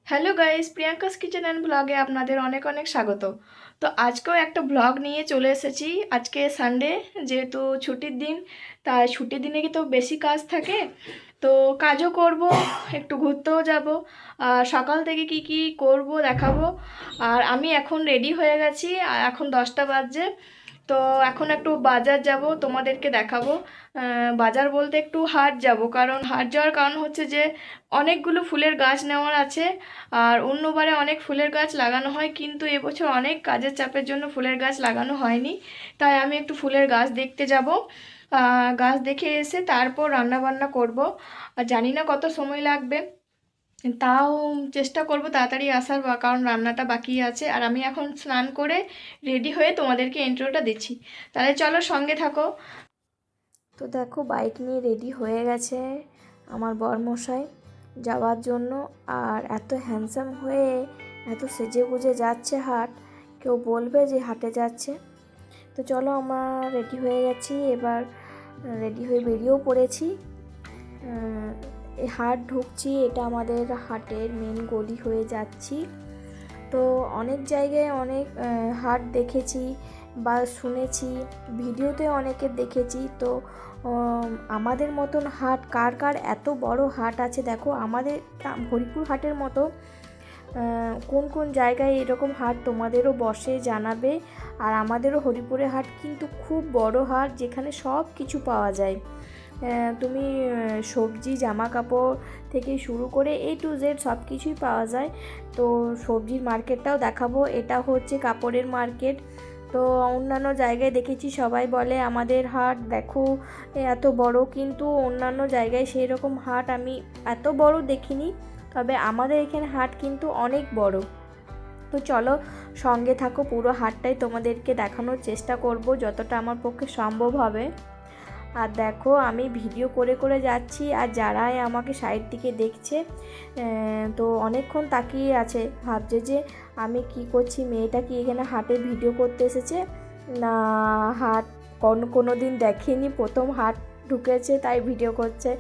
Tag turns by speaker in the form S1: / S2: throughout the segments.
S1: Hello guys, Priyanka's kitchen and ব্লগে আপনাদের অনেক অনেক স্বাগত। তো আজকেও একটা ব্লগ নিয়ে চলে এসেছি। আজকে সানডে, যেহেতু ছুটির দিন, তাই ছুটির দিনে কি তো বেশি কাজ থাকে, তো কাজও করব, একটু ঘুরতেও যাব। আর সকাল থেকে কি কি করব দেখাবো। আর আমি এখন রেডি হয়ে গেছি, আর এখন 10টা বাজে। তো এখন একটু বাজার যাব, তোমাদেরকে দেখাবো। বাজার বলতে একটু হাট যাব, কারণ হাট যাওয়ার কারণ হচ্ছে যে অনেকগুলো ফুলের গাছ নেওয়ার আছে। আর অন্যবারে অনেক ফুলের গাছ লাগানো হয়, কিন্তু এবছর অনেক কাজের চাপের জন্য ফুলের গাছ লাগানো হয়নি। তাই আমি একটু ফুলের গাছ দেখতে যাব। গাছ দেখে এসে তারপর রান্না বান্না করব। আর জানি না কত সময় লাগবে, তাও চেষ্টা করব তাড়াতাড়ি আসার, কারণ রান্নাটা বাকি আছে। আর আমি এখন স্নান করে রেডি হয়ে তোমাদেরকে ইন্ট্রোটা দিচ্ছি। তাহলে চলো, সঙ্গে থাকো। তো দেখো, বাইক নিয়ে রেডি হয়ে গেছে আমার বরমশাই যাওয়ার জন্য। আর এত হ্যান্ডসাম হয়ে, এত সেজে গুজে যাচ্ছে হাট, কেউ বলবে যে হাটে যাচ্ছে। তো চলো, আমরা রেডি হয়ে গেছি, এবার রেডি হয়ে বেরিয়েও পড়েছি। এই হাট ঢুকছি, এটা আমাদের হাটের মেন গলি হয়ে যাচ্ছি। তো অনেক জায়গায় অনেক হাট দেখেছি বা শুনেছি, ভিডিওতে অনেকের দেখেছি। তো আমাদের মতন হাট কার কার এত বড় হাট আছে দেখো, আমাদের হরিপুর হাটের মতো কোন কোন জায়গায় এরকম হাট তোমাদেরও বসে জানাবে। আর আমাদেরও হরিপুরে হাট কিন্তু খুব বড় হাট, যেখানে সব কিছু পাওয়া যায়। তুমি সবজি, জামা কাপড় থেকে শুরু করে A to Z সব কিছুই পাওয়া যায়। তো সবজির মার্কেটটাও দেখাবো, এটা হচ্ছে কাপড়ের মার্কেট। তো অন্যান্য জায়গায় দেখেছি সবাই বলে আমাদের হাট দেখো এত বড়, কিন্তু অন্যান্য জায়গায় সেই রকম হাট আমি এত বড় দেখিনি। তবে আমাদের এখানে হাট কিন্তু অনেক বড়। তো চলো, সঙ্গে থাকো, পুরো হাটটাই তোমাদেরকে দেখানোর চেষ্টা করব যতটা আমার পক্ষে সম্ভব হবে। আর দেখো, আমি ভিডিও করে করে যাচ্ছি, আর যারাই আমাকে সাইড থেকে দেখছে তো অনেকক্ষণ তাকিয়ে আছে, ভাবছে যে আমি কি করছি, মেয়েটা কি এখানে হাটে ভিডিও করতে এসেছে, না হাট কোনো দিন দেখেনি, প্রথম হাট ঢুকেছে তাই ভিডিও করছে।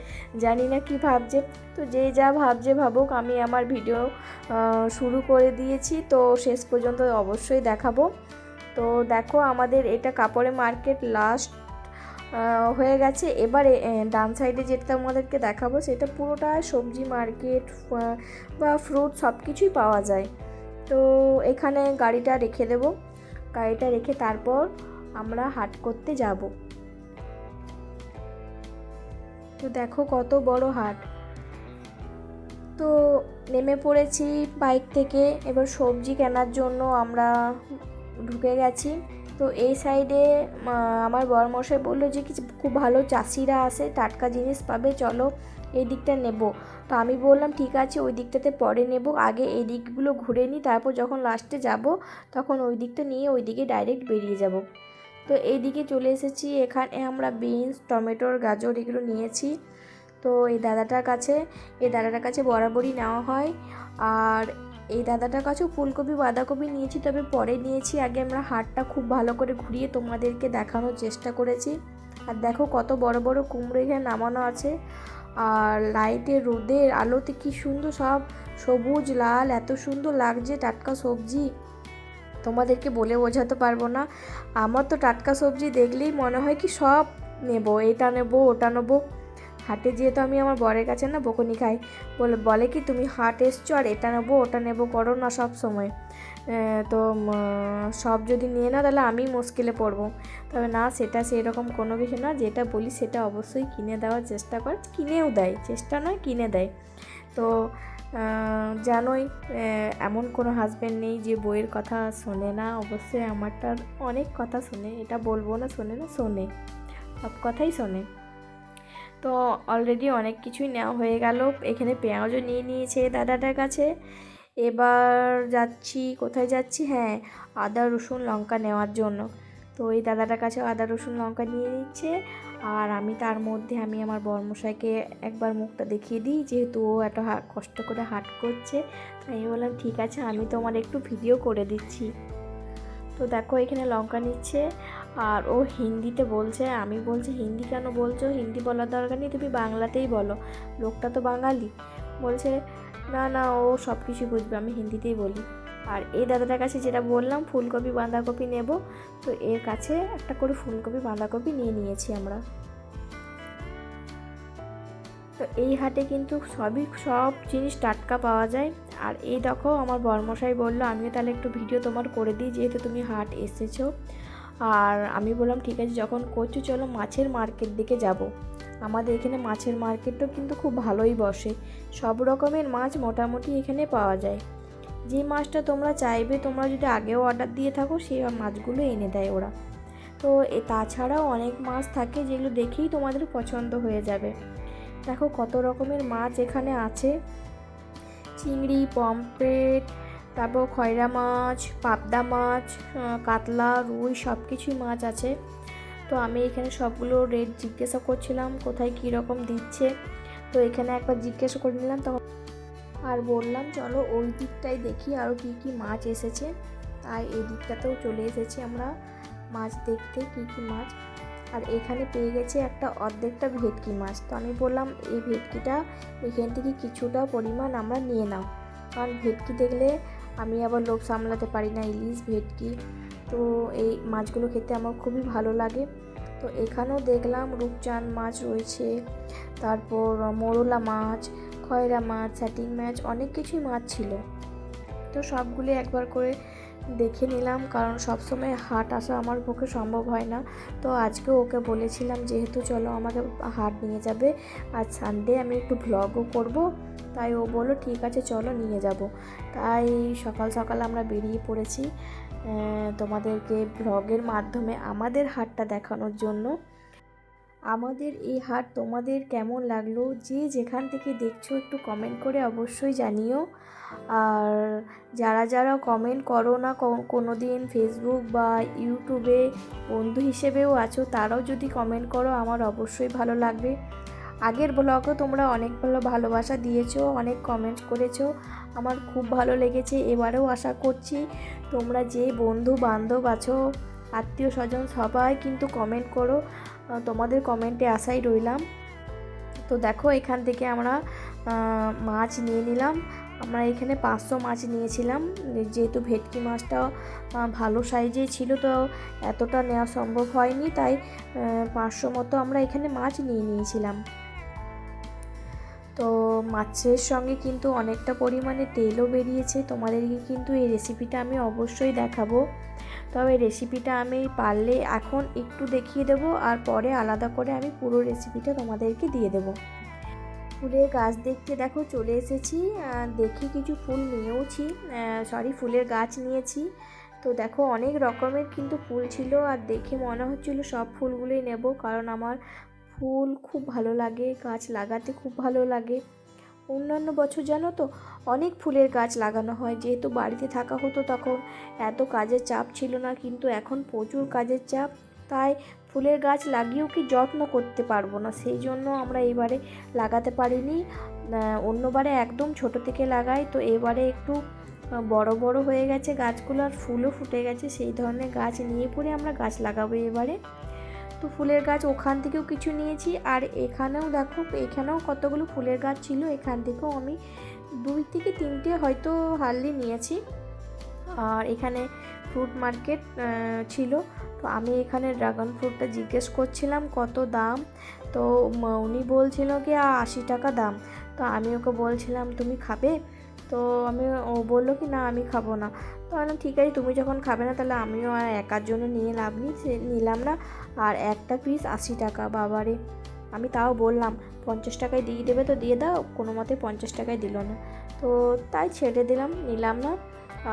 S1: জানি না কি ভাবছে। তো যে যা ভাবছে ভাবুক, আমি আমার ভিডিও শুরু করে দিয়েছি, তো শেষ পর্যন্ত অবশ্যই দেখাবো। তো দেখো, আমাদের এটা কাপড়ের মার্কেট লাস্ট হয়ে গেছে। এবারে ডান সাইডে যেটা আমাদেরকে দেখাবো, সেটা পুরোটা সবজি মার্কেট বা ফ্রুট সব কিছুই পাওয়া যায়। তো এখানে গাড়িটা রেখে দেবো, গাড়িটা রেখে তারপর আমরা হাট করতে যাব। তো দেখো কত বড় হাট। তো নেমে পড়েছি বাইক থেকে, এবার সবজি কেনার জন্য আমরা ঢুকে গেছি। তো এই সাইডে আমার বরমশাই বললো যে কিছু খুব ভালো চাষিরা আসে, টাটকা জিনিস পাবে, চলো এই দিকটা নেব। তো আমি বললাম ঠিক আছে, ওই দিকটাতে পরে নেব, আগে এই দিকগুলো ঘুরে নিই, তারপর যখন লাস্টে যাব তখন ওই দিকটা নিয়ে ওই দিকে ডাইরেক্ট বেরিয়ে যাব। তো এই দিকে চলে এসেছি, এখানে আমরা বিনস, টমেটোর, গাজর এগুলো নিয়েছি। তো এই দাদাটার কাছে বরাবরই নেওয়া হয়। আর এই দাদাটার কাছেও ফুলকপি, বাঁধাকপি নিয়েছি, তবে পরে নিয়েছি। আগে আমরা হাটটা খুব ভালো করে ঘুরিয়ে তোমাদেরকে দেখানোর চেষ্টা করেছি। আর দেখো কত বড় বড় কুমড়ো এখানে নামানো আছে, আর লাইটের রোদের আলোতে কি সুন্দর সব সবুজ লাল, এত সুন্দর লাগছে টাটকা সবজি, তোমাদেরকে বলে বোঝাতে পারবো না। আমার তো টাটকা সবজি দেখলেই মনে হয় কি সব নেব, এটা নেব ওটা নেব। হাটে যেহেতু আমি আমার বরের কাছে না বকুনি খাই, বলে কি তুমি হাট এসছো আর এটা নেবো ওটা নেবো করো না সব সময়। তো সব যদি নিয়ে না তাহলে আমি মুশকিলে পড়বো। তবে না, সেটা সেই রকম কোনো কিছু না, যেটা বলি সেটা অবশ্যই কিনে দেওয়ার চেষ্টা করে, কিনেও দেয়, চেষ্টা নয় কিনে দেয়। তো জানোই, এমন কোনো হাজব্যান্ড নেই যে বইয়ের কথা শোনে না, অবশ্যই আমারটার অনেক কথা শোনে, এটা বলবো না শোনে না, শোনে, সব কথাই শোনে। তো অলরেডি অনেক কিছুই নেওয়া হয়ে গেল, এখানে পেঁয়াজও নিয়ে নিয়েছে দাদাটার কাছে। এবার যাচ্ছি, কোথায় যাচ্ছি, হ্যাঁ, আদা রসুন লঙ্কা নেওয়ার জন্য। তো এই দাদাটার কাছে আদা রসুন লঙ্কা নিয়ে নিচ্ছে। আর আমি তার মধ্যে আমি আমার বরমশাইকে একবার মুখটা দেখিয়ে দিই, যেহেতু ও এত কষ্ট করে হাট করছে, তাই আমি বললাম ঠিক আছে, আমি তোমার একটু ভিডিও করে দিচ্ছি। তো দেখো এখানে লঙ্কা নিচ্ছে, আর ও হিন্দিতে বলছে, আমি বলছি হিন্দি কেন বলছো, হিন্দি বলার দরকার নেই, তুমি বাংলাতেই বলো, লোকটা তো বাঙালি। বলছে না না, ও সব কিছু বুঝবে, আমি হিন্দিতেই বলি। আর এই দাদাটার কাছে যেটা বললাম ফুলকপি বাঁধাকপি নেব, তো এর কাছে একটা করে ফুলকপি বাঁধাকপি নিয়ে নিয়েছি আমরা। তো এই হাটে কিন্তু সব জিনিস টাটকা পাওয়া যায়। আর এই দেখো আমার বরমশাই বললো আমিও তাহলে একটু ভিডিও তোমার করে দিই, যেহেতু তুমি হাট এসেছো। আর আমি বললাম ঠিক আছে, যখন করছো চলো মাছের মার্কেট দিকে যাব। আমাদের এখানে মাছের মার্কেটও কিন্তু খুব ভালোই বসে, সব রকমের মাছ মোটামুটি এখানে পাওয়া যায়। যে মাছটা তোমরা চাইবে, তোমরা যদি আগেও অর্ডার দিয়ে থাকো সেই মাছগুলো এনে দেয় ওরা। তো তাছাড়াও অনেক মাছ থাকে যেগুলো দেখেই তোমাদের পছন্দ হয়ে যাবে। দেখো কত রকমের মাছ এখানে আছে, চিংড়ি, পমফ্রেট, তারপর খয়রা মাছ, পাবদা মাছ, কাতলা, রুই সব কিছুই মাছ আছে। তো আমি এখানে সবগুলো রেট জিজ্ঞাসা করছিলাম কোথায় কী রকম দিচ্ছে। তো এখানে একবার জিজ্ঞাসা করে নিলাম তখন, আর বললাম চলো ওই দিকটাই দেখি আরও কী কী মাছ এসেছে। তাই এই দিকটাতেও চলে এসেছি আমরা মাছ দেখতে, কী কী মাছ। আর এখানে পেয়ে গেছে একটা অর্ধেকটা ভেটকি মাছ। তো আমি বললাম এই ভেটকিটা এখান থেকে কিছুটা পরিমাণ আমরা নিয়ে নাও, কারণ ভেটকি দেখলে আমি আবার লোভ সামলাতে পারি না, ইলিশ ভেটকি। তো এই মাছগুলো খেতে আমার খুবই ভালো লাগে। তো এখানেও দেখলাম রূপচাঁদ মাছ রয়েছে, তারপর মোরলা মাছ, খয়রা মাছ, স্যাটিং মাছ, অনেক কিছুই মাছ ছিল। তো সবগুলো একবার করে দেখে নিলাম, কারণ সবসময় হাট আসা আমার পক্ষে সম্ভব হয় না। তো আজকেও ওকে বলেছিলাম যেহেতু চলো আমাকে হাট নিয়ে যাবে, আজ সানডে আমি একটু ভ্লগও করব। তাই ও বললো ঠিক আছে চলো নিয়ে যাব। তাই সকাল সকাল আমরা বেরিয়ে পড়েছি তোমাদেরকে ভ্লগের মাধ্যমে আমাদের হাটটা দেখানোর জন্য। আমাদের এই হাট তোমাদের কেমন লাগলো, যে যেখান থেকে দেখছো একটু কমেন্ট করে অবশ্যই জানিও। আর যারা যারা কমেন্ট করো না কোনো দিন ফেসবুক বা ইউটিউবে বন্ধু হিসেবেও আছো, তারাও যদি কমেন্ট করো আমার অবশ্যই ভালো লাগবে। আগের ব্লগও তোমরা অনেক ভালোবাসা দিয়েছো, অনেক কমেন্ট করেছো, আমার খুব ভালো লেগেছে। এবারেও আশা করছি তোমরা যে বন্ধু বান্ধব আছো, আত্মীয় স্বজন সবাই কিন্তু কমেন্ট করো, তোমাদের কমেন্টে আশাই রইলাম। তো দেখো এখান থেকে আমরা মাছ নিয়ে নিলাম। আমরা এখানে 500 মাছ নিয়েছিলাম, যেহেতু ভেটকি মাছটা ভালো সাইজেই ছিল, তো এতটা নেওয়া সম্ভব হয়নি, তাই 500 মতো আমরা এখানে মাছ নিয়ে নিয়েছিলাম। তো মাছের সঙ্গে কিন্তু অনেকটা পরিমাণে তেলও বেরিয়েছে, তোমাদেরকে কিন্তু এই রেসিপিটা আমি অবশ্যই দেখাবো। তবে রেসিপিটা আমি পারলে এখন একটু দেখিয়ে দেবো, আর পরে আলাদা করে আমি পুরো রেসিপিটা তোমাদেরকে দিয়ে দেবো। ফুলের গাছ দেখতে দেখো চলে এসেছি, দেখি কিছু ফুল নিয়েওছি, ফুলের গাছ নিয়েছি। তো দেখো অনেক রকমের কিন্তু ফুল ছিল, আর দেখে মনে হচ্ছিল সব ফুলগুলোই নেব, কারণ আমার ফুল খুব ভালো লাগে, গাছ লাগাতে খুব ভালো লাগে। অন্যান্য বছর জানো তো অনেক ফুলের গাছ লাগানো হয়, যেহেতু বাড়িতে থাকা হতো তখন এত কাজের চাপ ছিল না, কিন্তু এখন প্রচুর কাজের চাপ, তাই ফুলের গাছ লাগিয়েও কি যত্ন করতে পারবো না, সেই জন্য আমরা এবারে লাগাতে পারিনি। অন্যবারে একদম ছোট থেকে লাগাই, তো এবারে একটু বড় বড় হয়ে গেছে গাছগুলো, আর ফুলও ফুটে গেছে, সেই ধরনের গাছ নিয়ে পরে আমরা গাছ লাগাবো এবারে। তো ফুলের গাছ ওখান থেকেও কিছু নিয়েছি, আর এখানেও দেখো এখানেও কতগুলো ফুলের গাছ ছিল, এখান থেকেও আমি 2 থেকে 3টে হয়তো হারলি নিয়েছি। আর এখানে ফ্রুট মার্কেট ছিল, তো আমি এখানে ড্রাগন ফ্রুটটা জিজ্ঞেস করছিলাম কত দাম, তো উনি বলছিল কি 80 টাকা দাম। তো আমি ওকে বলছিলাম তুমি খাবে, তো ও বললো কি না আমি খাবো না। তো বললাম ঠিক আছে তুমি যখন খাবে না তাহলে আমিও আর একার জন্য নিয়ে লাভ নেই, সে নিলাম না। আর একটা পিস 80 টাকা, বাবারে। আমি তাও বললাম 50 টাকায় দিয়ে দেবে তো দিয়ে দাও, কোনো মতে 50 টাকায় দিল না, তো তাই ছেড়ে দিলাম, নিলাম না।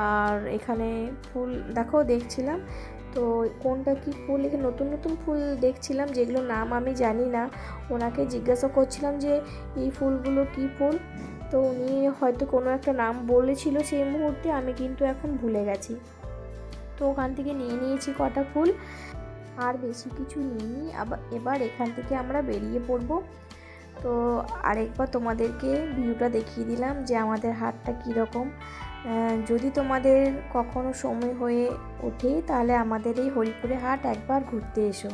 S1: আর এখানে ফুল দেখো দেখছিলাম, তো কোনটা কি ফুল, এখানে নতুন নতুন ফুল দেখছিলাম যেগুলো নাম আমি জানি না, ওনাকে জিজ্ঞাসা করছিলাম যে এই ফুলগুলো কি ফুল, তো উনি হয়তো কোনো একটা নাম বলেছিল সেই মুহূর্তে, আমি কিন্তু এখন ভুলে গেছি। তো ওখান থেকে নিয়ে নিয়েছি কটা ফুল, আর বেশি কিছু নিইনি। এবার এখান থেকে আমরা বেরিয়ে পড়ব। তো আরেকবার তোমাদেরকে ভিউটা দেখিয়ে দিলাম যে আমাদের হাটটা কীরকম। যদি তোমাদের কখনো সময় হয়ে ওঠে তাহলে আমাদের এই হরিপুরে হাট একবার ঘুরতে এসো।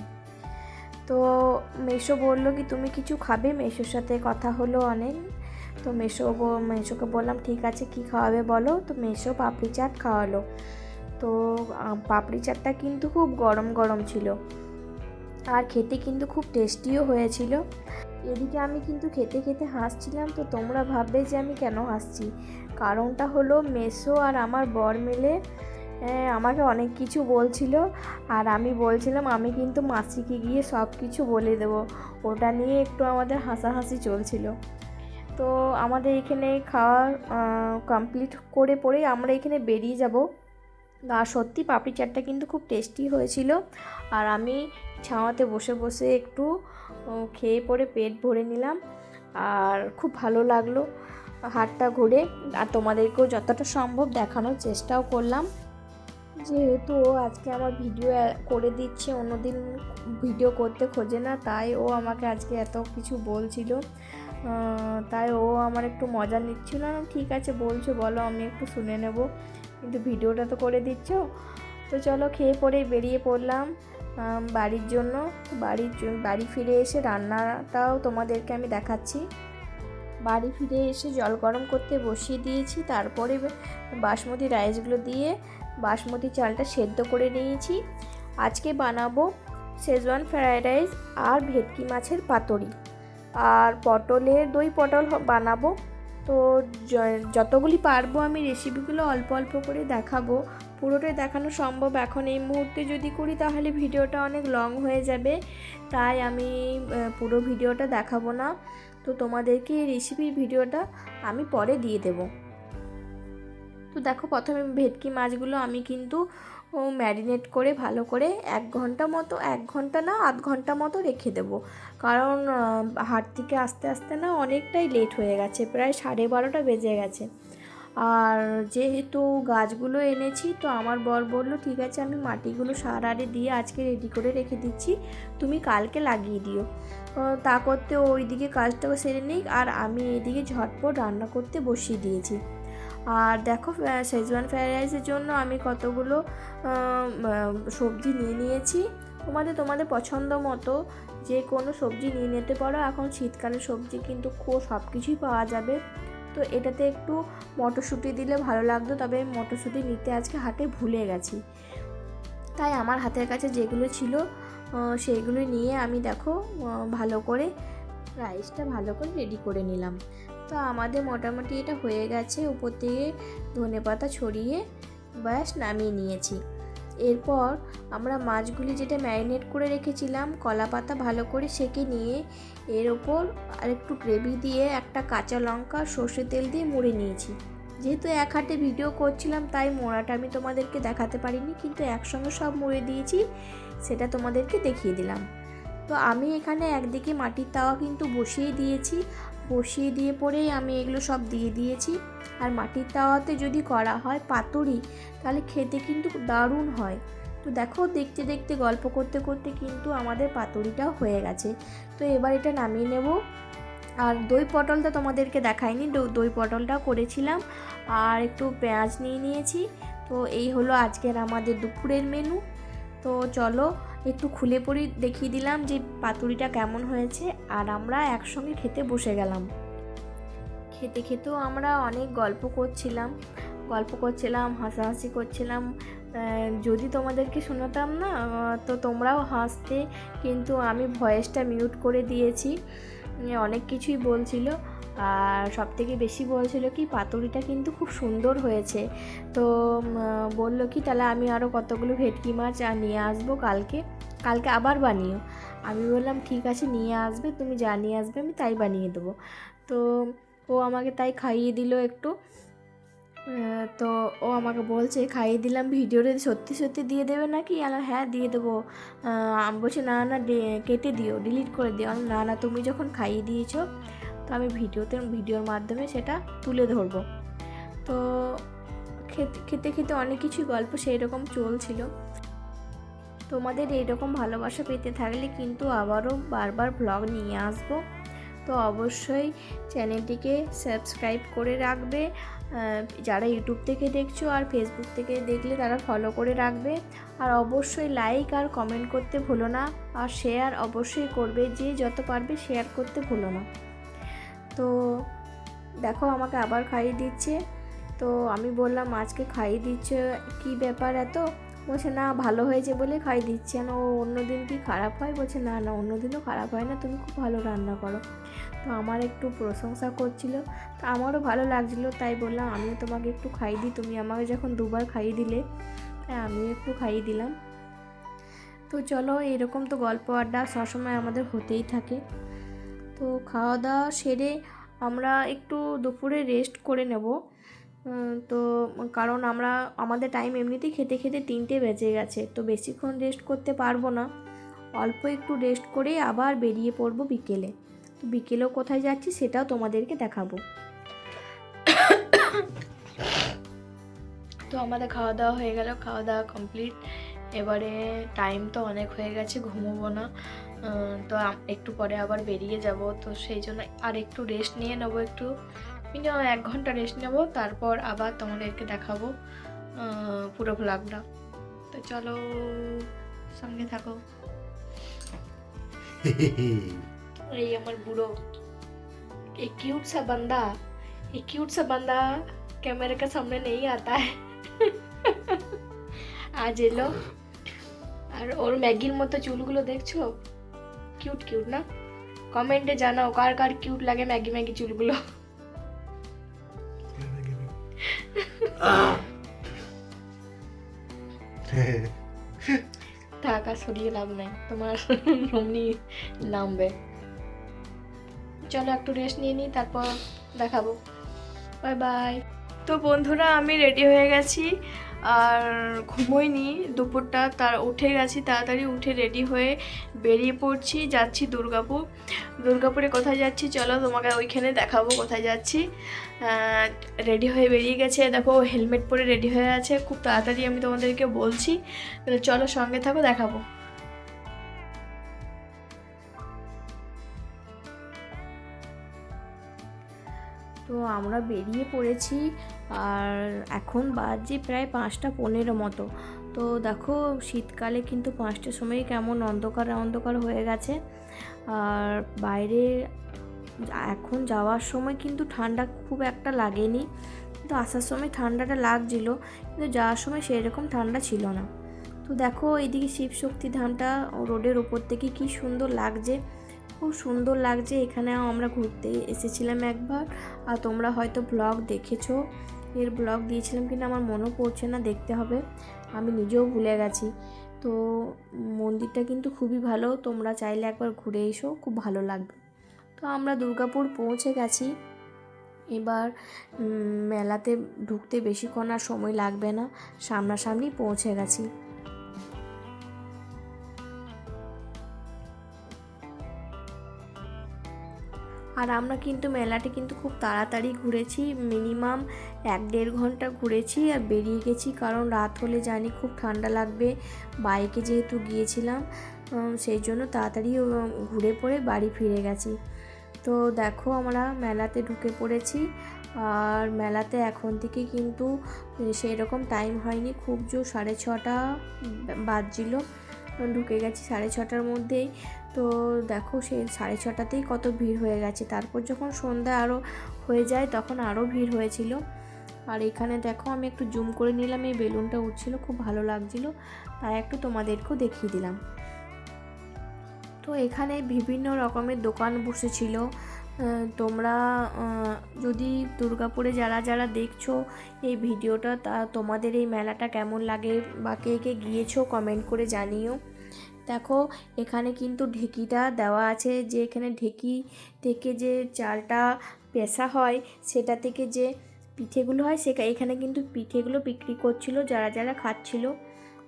S1: তো মেসো বললো কি তুমি কিছু খাবে, মেসোর সাথে কথা হলো অনেক।
S2: তো মেসোকে বললাম ঠিক আছে কি খাওয়াবে বলো, তো মেসো পাপড়ি চাট খাওয়ালো। তো পাপড়ি চাটটা কিন্তু খুব গরম গরম ছিল আর খেতে কিন্তু খুব টেস্টিও হয়েছিল। এদিকে আমি কিন্তু খেতে খেতে হাসছিলাম। তো তোমরা ভাববে যে আমি কেন হাসছি, কারণটা হলো মেসো আর আমার বর মিলে আমাকে অনেক কিছু বলছিল, আর আমি বলছিলাম আমি কিন্তু মাসিকে গিয়ে সব কিছু বলে দেবো। ওটা নিয়ে একটু আমাদের হাসাহাসি চলছিল। তো আমাদের এখানে খাওয়া কমপ্লিট করে পরেই আমরা এখানে বেরিয়ে যাব। আর সত্যি পাপড়ি চাটটা কিন্তু খুব টেস্টি হয়েছিল। আর আমি ছাওয়াতে বসে বসে একটু খেয়ে পরে পেট ভরে নিলাম, আর খুব ভালো লাগলো হাটটা ঘুরে। আর তোমাদেরকেও যতটা সম্ভব দেখানোর চেষ্টাও করলাম। যেহেতু ও আজকে আমার ভিডিও করে দিচ্ছে, অন্যদিন ভিডিও করতে খোঁজে না, তাই ও আমাকে আজকে এত কিছু বলছিল। তাই ও আমার একটু মজা নিচ্ছিল। না ঠিক আছে বলছো বলো, আমি একটু শুনে নেব, কিন্তু ভিডিওটা তো করে দিচ্ছ। তো চলো খেয়ে পরে বেরিয়ে পড়লাম বাড়ির জন্য। বাড়ি ফিরে এসে রান্নাটাও তোমাদেরকে আমি দেখাচ্ছি। বাড়ি ফিরে এসে জল গরম করতে বসিয়ে দিয়েছি, তারপরে বাসমতি রাইসগুলো দিয়ে বাসমতি চালটা সেদ্ধ করে নিয়েছি। আজকে বানাবো শেজওয়ান ফ্রায়েড রাইস আর ভেটকি মাছের পাতুরি, আর দই পটল বানাবো। তো যতগুলি পারবো আমি রেসিপিগুলো অল্প অল্প করে দেখাবো। পুরোটাই দেখানো সম্ভব এখন এই মুহূর্তে যদি করি তাহলে ভিডিওটা অনেক লং হয়ে যাবে, তাই আমি পুরো ভিডিওটা দেখাবো না। তো তোমাদেরকে এই রেসিপির ভিডিওটা আমি পরে দিয়ে দেব। তো দেখো প্রথমে ভেটকি মাছগুলো আমি কিন্তু ম্যারিনেট করে ভালো করে 1 ঘন্টা মতো রেখে দেবো, কারণ হাট থেকে আস্তে আস্তে না অনেকটাই লেট হয়ে গেছে, প্রায় 12:30 বেজে গেছে। আর যেহেতু গাছগুলো এনেছি, তো আমার বর বললো ঠিক আছে আমি মাটিগুলো সার আরে দিয়ে আজকে রেডি করে রেখে দিচ্ছি, তুমি কালকে লাগিয়ে দিও। তা করতে ওইদিকে কাজটাও সেরে নিই, আর আমি এদিকে ঝটপট রান্না করতে বসিয়ে দিয়েছি। আর দেখো শেজওয়ান ফ্রাইড রাইসের জন্য আমি কতগুলো সবজি নিয়ে নিয়েছি। তোমাদের পছন্দ মতো যে কোনো সবজি নিয়ে নিতে পারো, এখন শীতকালে সবজি কিন্তু সব কিছুই পাওয়া যাবে। তো এটাতে একটু মটরশুঁটি দিলে ভালো লাগতো, তবে মটরশুঁটি নিতে আজকে হাটে ভুলে গেছি, তাই আমার হাতের কাছে যেগুলো ছিল সেইগুলো নিয়ে আমি দেখো ভালো করে রাইসটা ভালো করে রেডি করে নিলাম। তো আমাদের মোটামুটি এটা হয়ে গেছে, উপর থেকে ধনেপাতা ছড়িয়ে ব্যাস নামিয়ে নিয়েছি। এরপর আমরা মাছগুলি যেটা ম্যারিনেট করে রেখেছিলাম কলা পাতা ভালো করে সেঁকে নিয়ে এর ওপর আর একটু গ্রেভি দিয়ে একটা কাঁচা লঙ্কা সর্ষে তেল দিয়ে মুড়ে নিয়েছি। যেহেতু এক হাতে ভিডিও করছিলাম তাই মোড়াটা আমি তোমাদেরকে দেখাতে পারিনি, কিন্তু একসঙ্গে সব মুড়ে দিয়েছি, সেটা তোমাদেরকে দেখিয়ে দিলাম। তো আমি এখানে একদিকে মাটির তাওয়া কিন্তু বসিয়ে দিয়ে পরেই আমি এগুলো সব দিয়ে দিয়েছি। আর মাটির তাওয়াতে যদি করা হয় পাতুরি তাহলে খেতে কিন্তু দারুণ হয়। তো দেখো দেখতে দেখতে গল্প করতে করতে কিন্তু আমাদের পাতুরিটাও হয়ে গেছে। তো এবার এটা নামিয়ে নেব। আর দই পটলটা তোমাদেরকে দেখাইনি, দই পটলটাও করেছিলাম, আর একটু পেঁয়াজ নিয়ে নিয়েছি। তো এই হলো আজকের আমাদের দুপুরের মেনু। তো চলো একটু খুলে পড়ি, দেখিয়ে দিলাম যে পাতুরিটা কেমন হয়েছে, আর আমরা একসঙ্গে খেতে বসে গেলাম। খেতে খেতেও আমরা অনেক গল্প করছিলাম, হাসাহাসি করছিলাম। যদি তোমাদেরকে শোনাতাম না তো তোমরাও হাসতে, কিন্তু আমি ভয়েসটা মিউট করে দিয়েছি। অনেক কিছুই বলছিল, আর সবথেকে বেশি বলছিল কি পাতুরিটা কিন্তু খুব সুন্দর হয়েছে। তো বলল কি তাহলে আমি আরও কতগুলো ভেটকি মাছ নিয়ে আসবো কালকে আবার বানিও। আমি বললাম ঠিক আছে নিয়ে আসবে, তুমি যা নিয়ে আসবে আমি তাই বানিয়ে দেবো। তো ও আমাকে তাই খাইয়ে দিল একটু। তো ও আমাকে বলছে খাইয়ে দিলাম, ভিডিওটা সত্যি সত্যি দিয়ে দেবে নাকি? হ্যাঁ দিয়ে দেবো। আমি বলছি না কেটে দিও, ডিলিট করে দিও। না তুমি যখন খাইয়ে দিয়েছো তো আমি ভিডিওর মাধ্যমে সেটা তুলে ধরবো। তো খেতে খেতে অনেক কিছু গল্প সেই রকম চলছিল। তোমাদের এইরকম ভালোবাসা পেতে থাকলে কিন্তু আবারও বারবার ব্লগ নিয়ে আসবো। তো অবশ্যই চ্যানেলটিকে সাবস্ক্রাইব করে রাখবে, যারা ইউটিউব থেকে দেখছো, আর ফেসবুক থেকে দেখলে তারা ফলো করে রাখবে। আর অবশ্যই লাইক আর কমেন্ট করতে ভুলো না, আর শেয়ার অবশ্যই করবে, যে যত পারবে শেয়ার করতে ভুলো না। তো দেখো আমাকে আবার খাইয়ে দিচ্ছে। তো আমি বললাম আজকে খাইয়ে দিচ্ছে, কি ব্যাপার এত? বলছে না, ভালো হয়েছে বলে খাইয়ে দিচ্ছে। না, ও অন্য দিন কি খারাপ হয়? বলছে না না, অন্য দিনও খারাপ হয় না, তুমি খুব ভালো রান্না করো। তো আমার একটু প্রশংসা করছিল, তো আমারও ভালো লাগছিলো, তাই বললাম আমিও তোমাকে একটু খাইয়ে দিই, তুমি আমাকে যখন দুবার খাইয়ে দিলে তাই আমিও একটু খাইয়ে দিলাম। তো চলো, এরকম তো গল্প আড্ডা সবসময় আমাদের হতেই থাকে। তো খাওয়া দাওয়া সেরে আমরা একটু দুপুরে রেস্ট করে নেব। তো কারণ আমাদের টাইম এমনিতেই খেতে খেতে 3টে বেজে গেছে, তো বেশিক্ষণ রেস্ট করতে পারবো না। অল্প একটু রেস্ট করে আবার বেরিয়ে পড়বো বিকেলে। তো বিকেলেও কোথায় যাচ্ছি সেটাও তোমাদেরকে দেখাবো।
S1: তো আমাদের খাওয়া দাওয়া হয়ে গেল, খাওয়া দাওয়া কমপ্লিট। এবারে টাইম তো অনেক হয়ে গেছে, ঘুমোবো না। তো একটু পরে আবার বেরিয়ে যাব, তো সেই জন্য আর একটু রেস্ট নিয়ে নেবো, একটু মিনিমাম 1 ঘন্টা রেস্ট নেবো, তারপর আবার তোমাদেরকে দেখাবো পুরো ভ্লগটা। তো চলো, সঙ্গে থাকো। এই আমার বুড়ো, एक क्यूट सा बंदा कैमरे के सामने नहीं आता है। আজ এলো, আর ওর ম্যাগির মতো চুলগুলো দেখছো, কিউট কিউট না? কমেন্টে জানাও কার কার কিউট লাগে ম্যাগি ম্যাগি চুলগুলো। থাক, আর সরিয়ে লাভ নাই, তোমার অমনি নামবে। চলো একটু রেস্ট নিয়ে নিই, তারপর দেখাবো। Bye bye. তো বন্ধুরা, আমি রেডি হয়ে গেছি, আর ঘুমোইনি দুপুরটা, তার উঠে গেছি, তাড়াতাড়ি উঠে রেডি হয়ে বেরিয়ে পড়ছি, যাচ্ছি দুর্গাপুর। দুর্গাপুরে কোথায় যাচ্ছি চলো তোমাকে ওইখানে দেখাবো কোথায় যাচ্ছি। রেডি হয়ে বেরিয়ে গেছে, দেখো হেলমেট পরে রেডি হয়ে আছে, খুব তাড়াতাড়ি আমি তোমাদেরকে বলছি, তাহলে চলো সঙ্গে থাকো, দেখাবো।
S2: তো আমরা বেরিয়ে পড়েছি, আর এখন বাজে প্রায় 5টা 15 মতো। তো দেখো শীতকালে কিন্তু 5টার সময় কেমন অন্ধকার অন্ধকার হয়ে গেছে। আর বাইরে এখন যাওয়ার সময় কিন্তু ঠান্ডা খুব একটা লাগেনি, কিন্তু আসার সময় ঠান্ডাটা লাগছিল, কিন্তু যাওয়ার সময় সেরকম ঠান্ডা ছিল না। তো দেখো এইদিকে শিবশক্তি ধামটা রোডের ওপর থেকে কি সুন্দর লাগছে, খুব সুন্দর লাগছে। এখানেও আমরা ঘুরতে এসেছিলাম একবার, আর তোমরা হয়তো ব্লগ দেখেছো, এর ব্লগ দিয়েছিলাম কিনা আমার মনেও পড়ছে না, দেখতে হবে, আমি নিজেও ভুলে গেছি। তো মন্দিরটা কিন্তু খুবই ভালো, তোমরা চাইলে একবার ঘুরে এসো, খুব ভালো লাগবে। তো আমরা দুর্গাপুর পৌঁছে গেছি, এবার মেলাতে ঢুকতে বেশিক্ষণ আর সময় লাগবে না, সামনাসামনি পৌঁছে গেছি। আর আমরা কিন্তু মেলাটি কিন্তু খুব তাড়াতাড়ি ঘুরেছি, মিনিমাম 1-1.5 ঘন্টা ঘুরেছি আর বেরিয়ে গেছি, কারণ রাত হলে জানি খুব ঠান্ডা লাগবে, বাইকে যেহেতু গিয়েছিলাম, সেই জন্য তাড়াতাড়ি ঘুরে পড়ে বাড়ি ফিরে গেছি। তো দেখো আমরা মেলাতে ঢুকে পড়েছি, আর মেলাতে এখন থেকে কিন্তু সেই রকম টাইম হয়নি, খুব জোর 6:30 বাজছিল, ঢুকে গেছি 6:30টার মধ্যেই। তো দেখো সেই 6:30টাতেই কত ভিড় হয়ে গেছে, তারপর যখন সন্ধ্যা আরও হয়ে যায় তখন আরও ভিড় হয়েছিল। আর এখানে দেখো আমি একটু জুম করে নিলাম, এই বেলুনটা উঠছিল, খুব ভালো লাগছিল, তাই একটু তোমাদেরকেও দেখিয়ে দিলাম। তো এখানে বিভিন্ন রকমের দোকান বসেছিল। তোমরা যদি দুর্গাপুরে যারা যারা দেখছো এই ভিডিওটা, তা তোমাদের এই মেলাটা কেমন লাগে বা কে কে গিয়েছো কমেন্ট করে জানিও। দেখো এখানে কিন্তু ঢেকিটা দেওয়া আছে, যে এখানে ঢেকি থেকে যে চালটা পেষা হয় সেটা থেকে যে পিঠেগুলো হয়, এখানে কিন্তু পিঠেগুলো বিক্রি করছিল যারা যারা খাচ্ছিল।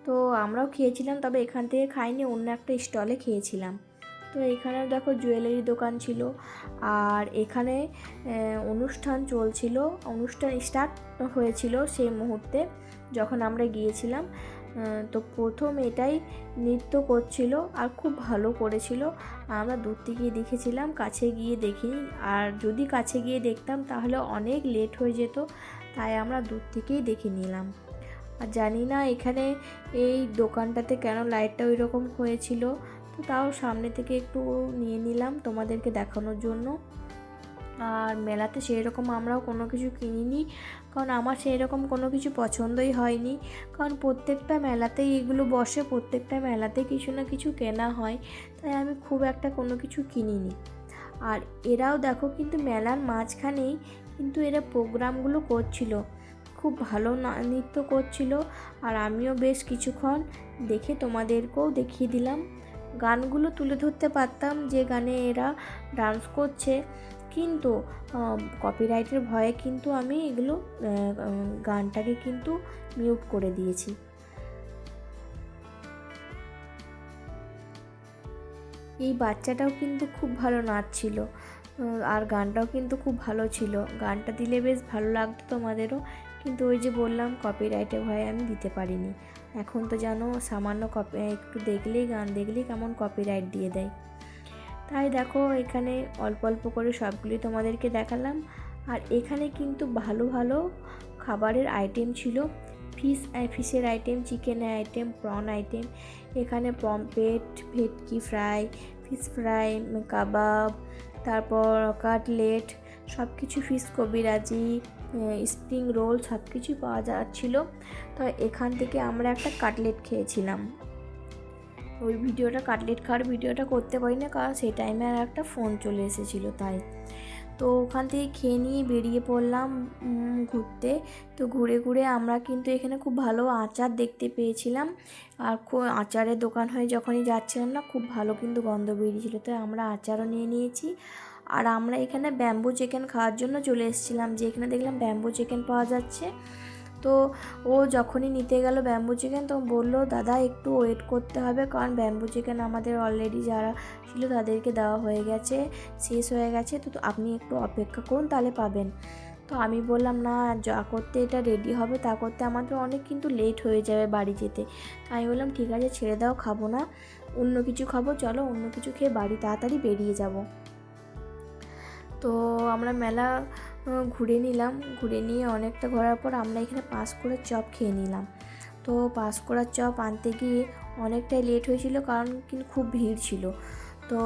S2: তো আমরাও খেয়েছিলাম, তবে এখান থেকে খাইনি, অন্য একটা স্টলে খেয়েছিলাম। তো এখানে দেখো জুয়েলারি দোকান ছিল, আর এখানে অনুষ্ঠান চলছিল, অনুষ্ঠান স্টার্ট হয়েছিল সেই মুহূর্তে যখন আমরা গিয়েছিলাম। তো প্রথম এটাই নৃত্য করছিল, আর খুব ভালো করেছিল, আমরা দূর থেকে দেখেছিলাম, কাছে গিয়ে দেখিনি, আর যদি কাছে গিয়ে দেখতাম তাহলে অনেক লেট হয়ে যেত, তাই আমরা দূর থেকেই দেখে নিলাম। আর জানি না এখানে এই দোকানটাতে কেন লাইটটা ওই রকম হয়েছিল, তো তাও সামনে থেকে একটু নিয়ে নিলাম তোমাদেরকে দেখানোর জন্য। আর মেলাতে সেই রকম আমরাও কোনো কিছু কিনিনি, কারণ আমার সেই রকম কোনো কিছু পছন্দই হয়নি। কারণ প্রত্যেকটা মেলাতেই এগুলো বসে, প্রত্যেকটা মেলাতে কিছু না কিছু কেনা হয়, তাই আমি খুব একটা কোনো কিছু কিনিনি। আর এরাও দেখো কিন্তু মেলার মাঝখানেই কিন্তু এরা প্রোগ্রামগুলো করছিল, খুব ভালো নৃত্য করছিল। আর আমিও বেশ কিছুক্ষণ দেখে তোমাদেরকেও দেখিয়ে দিলাম। গানগুলো তুলে ধরতে পারতাম যে গানে এরা ডান্স করছে, কিন্তু কপিরাইটের ভয়ে কিন্তু আমি এগুলো গানটাকে কিন্তু মিউট করে দিয়েছি। এই বাচ্চাটাও কিন্তু খুব ভালো নাচছিল, আর গানটাও কিন্তু খুব ভালো ছিল। গানটা দিলে বেশ ভালো লাগতো তোমাদেরও, কিন্তু ওই যে বললাম কপিরাইটের ভয়ে আমি দিতে পারিনি। এখন তো জানো সামান্য একটু দেখলেই, গান দেখলেই কেমন কপিরাইট দিয়ে দেয়। তাই দেখো এখানে অল্প অল্প করে সবগুলি তোমাদেরকে দেখালাম। আর এখানে কিন্তু ভালো ভালো খাবারের আইটেম ছিল, ফিশের আইটেম, চিকেনের আইটেম, প্রন আইটেম। এখানে পমফ্রেট, ভেটকি ফ্রাই, ফিশ ফ্রাই, কাবাব, তারপর কাটলেট, সব কিছু, ফিশ কবিরাজি, স্প্রিং রোল, সব কিছুই পাওয়া যাচ্ছিলো। তো এখান থেকে আমরা একটা কাটলেট খেয়েছিলাম। ওই কাটলেট খাওয়ার ভিডিওটা করতে পারি না, কারণ সেই টাইমে আর একটা ফোন চলে এসেছিলো তাই। তো ওখান থেকে খেয়ে নিয়ে বেরিয়ে পড়লাম ঘুরতে। তো ঘুরে ঘুরে আমরা কিন্তু এখানে খুব ভালো আচার দেখতে পেয়েছিলাম। আর আচারের দোকান হয়ে যখনই যাচ্ছিলাম না, খুব ভালো কিন্তু গন্ধ বেরিয়েছিলো, তো আমরা আচারও নিয়ে নিয়েছি। আর আমরা এখানে ব্যাম্বু চিকেন খাওয়ার জন্য চলে এসেছিলাম, যে এখানে দেখলাম ব্যাম্বু চিকেন পাওয়া যাচ্ছে। তো ও যখনই নিতে গেল ব্যাম্বু চিকেন, তো বললো দাদা একটু ওয়েট করতে হবে, কারণ ব্যাম্বু চিকেন আমাদের অলরেডি যারা ছিল তাদেরকে দেওয়া হয়ে গেছে, শেষ হয়ে গেছে, তো আপনি একটু অপেক্ষা করুন তাহলে পাবেন। তো আমি বললাম না, যা করতে এটা রেডি হবে তা করতে আমাদের অনেক কিন্তু লেট হয়ে যাবে বাড়ি যেতে। তো আমি বললাম ঠিক আছে ছেড়ে দাও, খাবো না, অন্য কিছু খাবো, চলো অন্য কিছু খেয়ে বাড়ি তাড়াতাড়ি বেরিয়ে যাব। তো আমরা মেলা ঘুরে নিলাম, ঘুরে নিয়ে অনেকটা ঘোরার পর আমরা এখানে পাঁশকুড়ার চপ খেয়ে নিলাম। তো পাঁশকুড়ার চপ আনতে গিয়ে অনেকটাই লেট হয়েছিল, কারণ কিন্তু খুব ভিড় ছিল। তো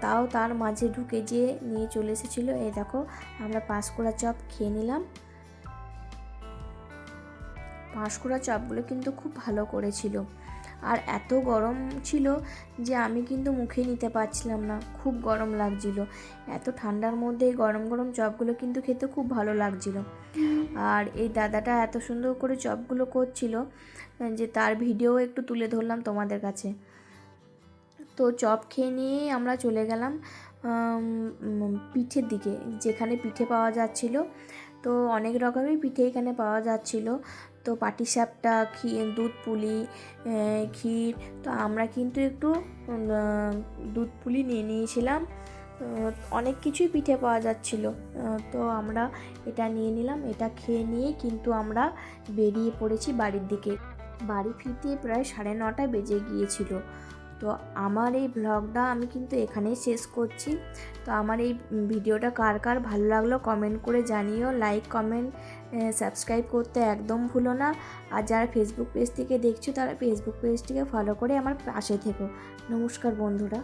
S2: তাও তার মাঝে ঢুকে যেয়ে নিয়ে চলে এসেছিলো। এই দেখো আমরা পাঁশকুড়ার চপ খেয়ে নিলাম। পাঁশকুড়ার চপগুলো কিন্তু খুব ভালো করেছিল। আর এত গরম ছিল যে আমি কিন্তু মুখে নিতে পারছিলাম না, খুব গরম লাগছিল। এত ঠান্ডার মধ্যে এই গরম গরম চপগুলো কিন্তু খেতে খুব ভালো লাগছিল। আর এই দাদাটা এত সুন্দর করে চপগুলো করছিল যে তার ভিডিও একটু তুলে ধরলাম তোমাদের কাছে। তো চপ খেয়ে নিয়েই আমরা চলে গেলাম পিঠের দিকে, যেখানে পিঠে পাওয়া যাচ্ছিল। তো অনেক রকমই পিঠে এখানে পাওয়া যাচ্ছিল। তো পাটিসাপটা, দুধ পুলি, ক্ষীর। তো আমরা কিন্তু একটু দুধ পুলি নিয়ে নিয়েছিলাম। অনেক কিছুই পিঠে পাওয়া যাচ্ছিল, তো আমরা এটা নিয়ে নিলাম। এটা খেয়ে নিয়ে কিন্তু আমরা বেরিয়ে পড়েছি বাড়ির দিকে। বাড়ি ফিরতে প্রায় 9:30 বেজে গিয়েছিল। তো আমার এই ব্লগটা আমি কিন্তু এখানেই শেষ করছি। তো আমার এই ভিডিওটা কার কার ভালো লাগলো কমেন্ট করে জানিও, লাইক কমেন্ট সাবস্ক্রাইব করতে একদম ভুলো না। আর যারা ফেসবুক পেজ থেকে দেখছো তারা ফেসবুক পেজটিকে ফলো করে আমার পাশে থেকো। নমস্কার বন্ধুরা।